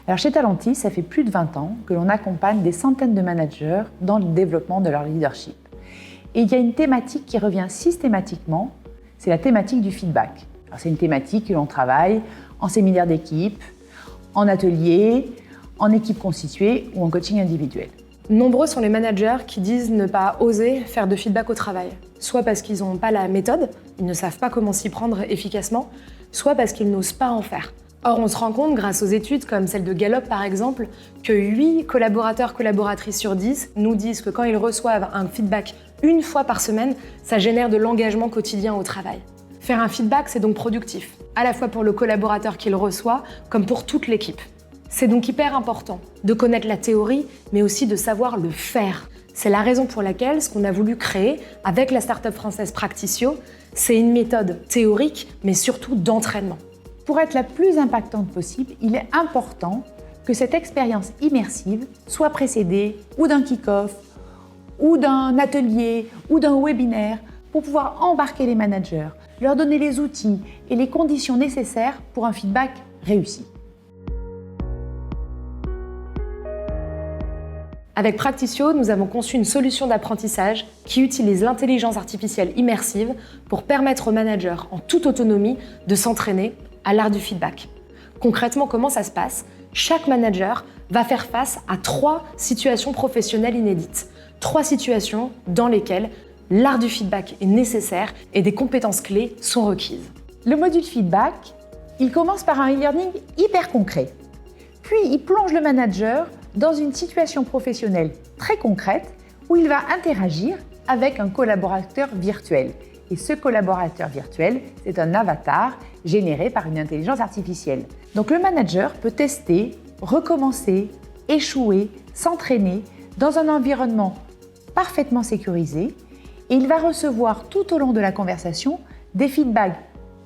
Alors chez Talentis, ça fait plus de 20 ans que l'on accompagne des centaines de managers dans le développement de leur leadership. Et il y a une thématique qui revient systématiquement, c'est la thématique du feedback. Alors c'est une thématique que l'on travaille en séminaire d'équipe, en atelier, en équipe constituée ou en coaching individuel. Nombreux sont les managers qui disent ne pas oser faire de feedback au travail, soit parce qu'ils n'ont pas la méthode, ils ne savent pas comment s'y prendre efficacement, soit parce qu'ils n'osent pas en faire. Or, on se rend compte, grâce aux études comme celle de Gallup par exemple, que 8 collaborateurs/collaboratrices sur 10 nous disent que quand ils reçoivent un feedback une fois par semaine, ça génère de l'engagement quotidien au travail. Faire un feedback, c'est donc productif, à la fois pour le collaborateur qui le reçoit, comme pour toute l'équipe. C'est donc hyper important de connaître la théorie, mais aussi de savoir le faire. C'est la raison pour laquelle ce qu'on a voulu créer avec la start-up française Practicio, c'est une méthode théorique, mais surtout d'entraînement. Pour être la plus impactante possible, il est important que cette expérience immersive soit précédée ou d'un kick-off, ou d'un atelier, ou d'un webinaire, pour pouvoir embarquer les managers, leur donner les outils et les conditions nécessaires pour un feedback réussi. Avec Practicio, nous avons conçu une solution d'apprentissage qui utilise l'intelligence artificielle immersive pour permettre aux managers en toute autonomie de s'entraîner à l'art du feedback. Concrètement, comment ça se passe ? Chaque manager va faire face à 3 situations professionnelles inédites. 3 situations dans lesquelles l'art du feedback est nécessaire et des compétences clés sont requises. Le module feedback, il commence par un e-learning hyper concret. Puis il plonge le manager dans une situation professionnelle très concrète où il va interagir avec un collaborateur virtuel. Et ce collaborateur virtuel, c'est un avatar généré par une intelligence artificielle. Donc le manager peut tester, recommencer, échouer, s'entraîner dans un environnement parfaitement sécurisé et il va recevoir tout au long de la conversation des feedbacks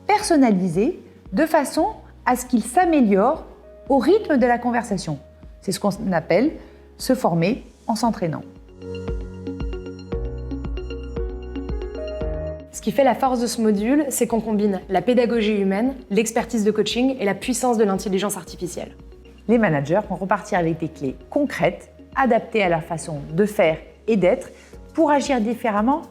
personnalisés de façon à ce qu'il s'améliore au rythme de la conversation. C'est ce qu'on appelle se former en s'entraînant. Ce qui fait la force de ce module, c'est qu'on combine la pédagogie humaine, l'expertise de coaching et la puissance de l'intelligence artificielle. Les managers vont repartir avec des clés concrètes, adaptées à leur façon de faire et d'être, pour agir différemment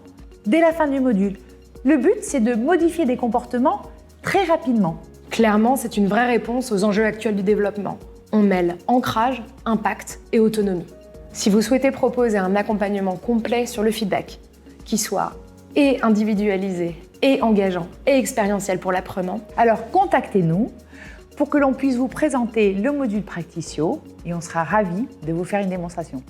dès la fin du module. Le but, c'est de modifier des comportements très rapidement. Clairement, c'est une vraie réponse aux enjeux actuels du développement. On mêle ancrage, impact et autonomie. Si vous souhaitez proposer un accompagnement complet sur le feedback, qui soit et individualisé, et engageant, et expérientiel pour l'apprenant, alors contactez-nous pour que l'on puisse vous présenter le module Practicio et on sera ravis de vous faire une démonstration.